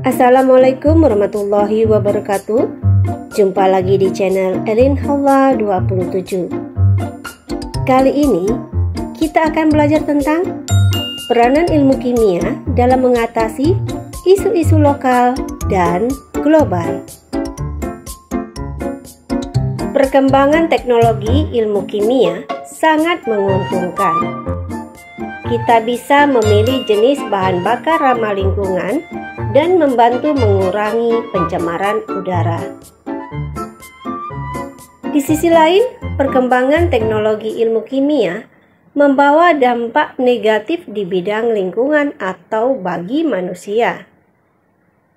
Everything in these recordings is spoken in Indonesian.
Assalamualaikum warahmatullahi wabarakatuh. Jumpa lagi di channel Elin Hawa 27. Kali ini kita akan belajar tentang peranan ilmu kimia dalam mengatasi isu-isu lokal dan global. Perkembangan teknologi ilmu kimia sangat menguntungkan. Kita bisa memilih jenis bahan bakar ramah lingkungan dan membantu mengurangi pencemaran udara. Di sisi lain, perkembangan teknologi ilmu kimia membawa dampak negatif di bidang lingkungan atau bagi manusia.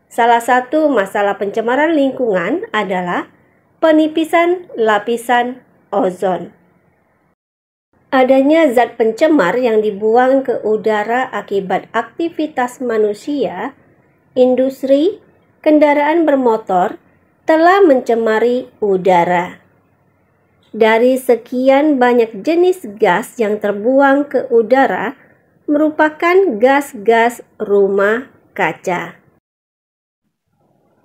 Salah satu masalah pencemaran lingkungan adalah penipisan lapisan ozon. Adanya zat pencemar yang dibuang ke udara akibat aktivitas manusia, industri, kendaraan bermotor telah mencemari udara. Dari sekian banyak jenis gas yang terbuang ke udara, merupakan gas-gas rumah kaca.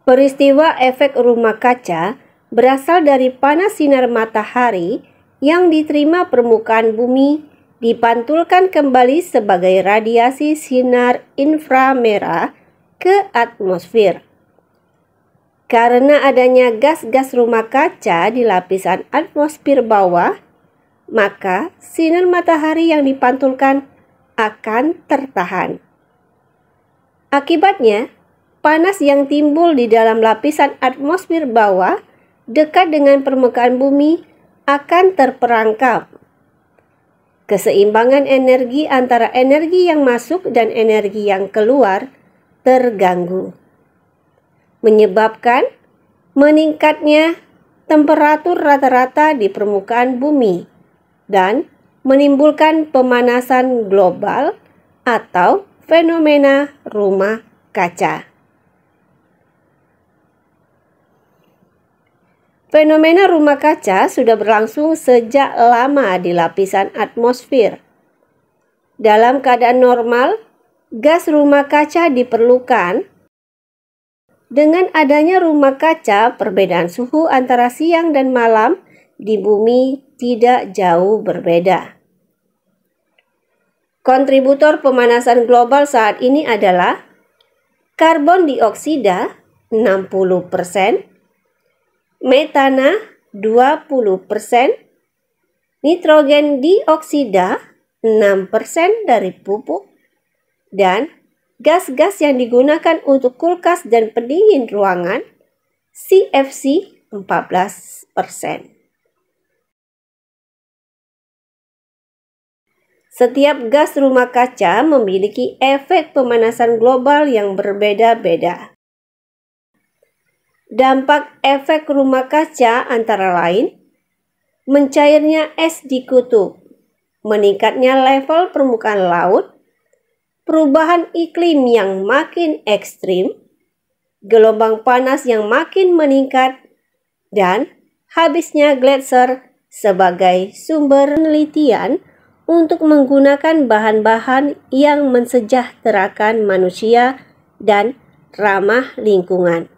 Peristiwa efek rumah kaca berasal dari panas sinar matahari yang diterima permukaan bumi, dipantulkan kembali sebagai radiasi sinar inframerah ke atmosfer. Karena adanya gas-gas rumah kaca di lapisan atmosfer bawah, maka sinar matahari yang dipantulkan akan tertahan. Akibatnya, panas yang timbul di dalam lapisan atmosfer bawah dekat dengan permukaan bumi akan terperangkap. Keseimbangan energi antara energi yang masuk dan energi yang keluar terganggu, menyebabkan meningkatnya temperatur rata-rata di permukaan bumi dan menimbulkan pemanasan global atau fenomena rumah kaca. Fenomena rumah kaca sudah berlangsung sejak lama di lapisan atmosfer. Dalam keadaan normal, gas rumah kaca diperlukan. Dengan adanya rumah kaca, perbedaan suhu antara siang dan malam di bumi tidak jauh berbeda. Kontributor pemanasan global saat ini adalah karbon dioksida 60%, metana 20%, nitrogen dioksida 6% dari pupuk, dan gas-gas yang digunakan untuk kulkas dan pendingin ruangan CFC 14%. Setiap gas rumah kaca memiliki efek pemanasan global yang berbeda-beda. Dampak efek rumah kaca antara lain mencairnya es di kutub, meningkatnya level permukaan laut, perubahan iklim yang makin ekstrim, gelombang panas yang makin meningkat, dan habisnya gletser sebagai sumber penelitian untuk menggunakan bahan-bahan yang mensejahterakan manusia dan ramah lingkungan.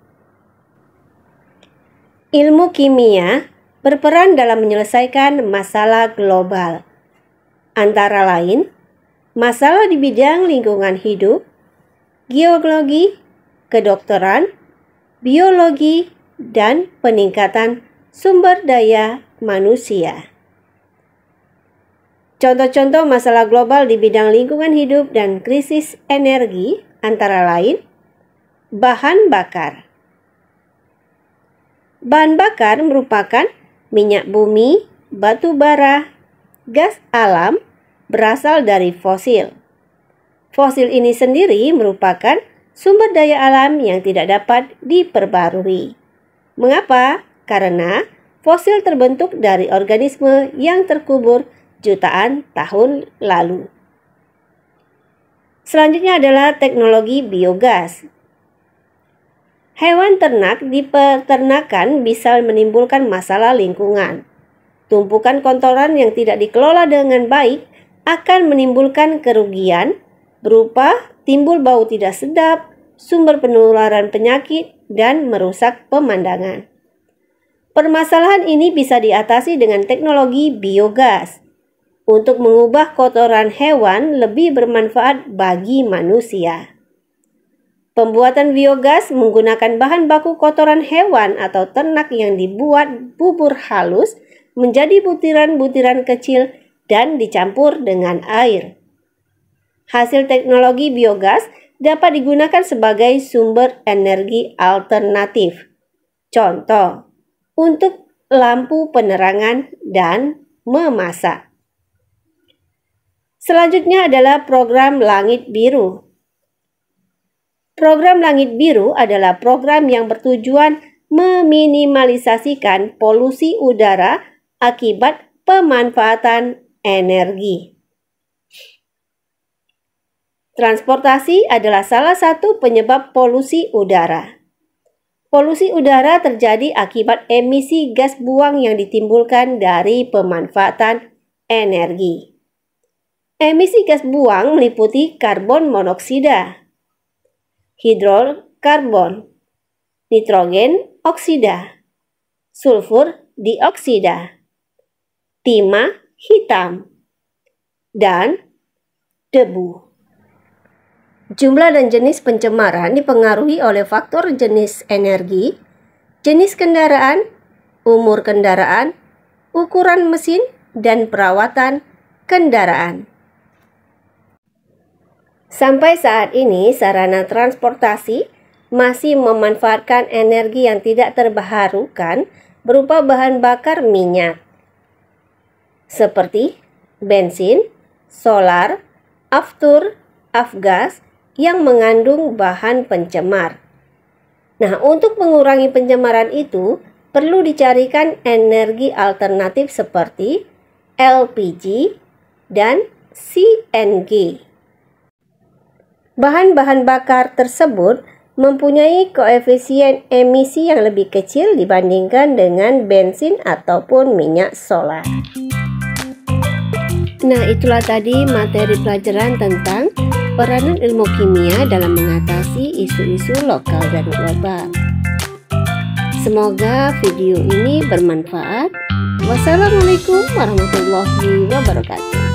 Ilmu kimia berperan dalam menyelesaikan masalah global, antara lain masalah di bidang lingkungan hidup, geologi, kedokteran, biologi, dan peningkatan sumber daya manusia. Contoh-contoh masalah global di bidang lingkungan hidup dan krisis energi antara lain bahan bakar. Bahan bakar merupakan minyak bumi, batu bara, gas alam berasal dari fosil. Fosil ini sendiri merupakan sumber daya alam yang tidak dapat diperbarui. Mengapa? Karena fosil terbentuk dari organisme yang terkubur jutaan tahun lalu. Selanjutnya adalah teknologi biogas. Hewan ternak di peternakan bisa menimbulkan masalah lingkungan. Tumpukan kotoran yang tidak dikelola dengan baik akan menimbulkan kerugian berupa timbul bau tidak sedap, sumber penularan penyakit, dan merusak pemandangan. Permasalahan ini bisa diatasi dengan teknologi biogas untuk mengubah kotoran hewan lebih bermanfaat bagi manusia. Pembuatan biogas menggunakan bahan baku kotoran hewan atau ternak yang dibuat bubur halus menjadi butiran-butiran kecil dan dicampur dengan air. Hasil teknologi biogas dapat digunakan sebagai sumber energi alternatif. Contoh, untuk lampu penerangan dan memasak. Selanjutnya adalah program Langit Biru. Program Langit Biru adalah program yang bertujuan meminimalisasikan polusi udara akibat pemanfaatan energi. Transportasi adalah salah satu penyebab polusi udara. Polusi udara terjadi akibat emisi gas buang yang ditimbulkan dari pemanfaatan energi. Emisi gas buang meliputi karbon monoksida, hidrokarbon, nitrogen oksida, sulfur dioksida, timah hitam, dan debu. Jumlah dan jenis pencemaran dipengaruhi oleh faktor jenis energi, jenis kendaraan, umur kendaraan, ukuran mesin, dan perawatan kendaraan. Sampai saat ini, sarana transportasi masih memanfaatkan energi yang tidak terbarukan berupa bahan bakar minyak, seperti bensin, solar, aftur, afgas, yang mengandung bahan pencemar. Nah, untuk mengurangi pencemaran itu, perlu dicarikan energi alternatif seperti LPG dan CNG. Bahan-bahan bakar tersebut mempunyai koefisien emisi yang lebih kecil dibandingkan dengan bensin ataupun minyak solar. Nah, itulah tadi materi pelajaran tentang peranan ilmu kimia dalam mengatasi isu-isu lokal dan global. Semoga video ini bermanfaat. Wassalamualaikum warahmatullahi wabarakatuh.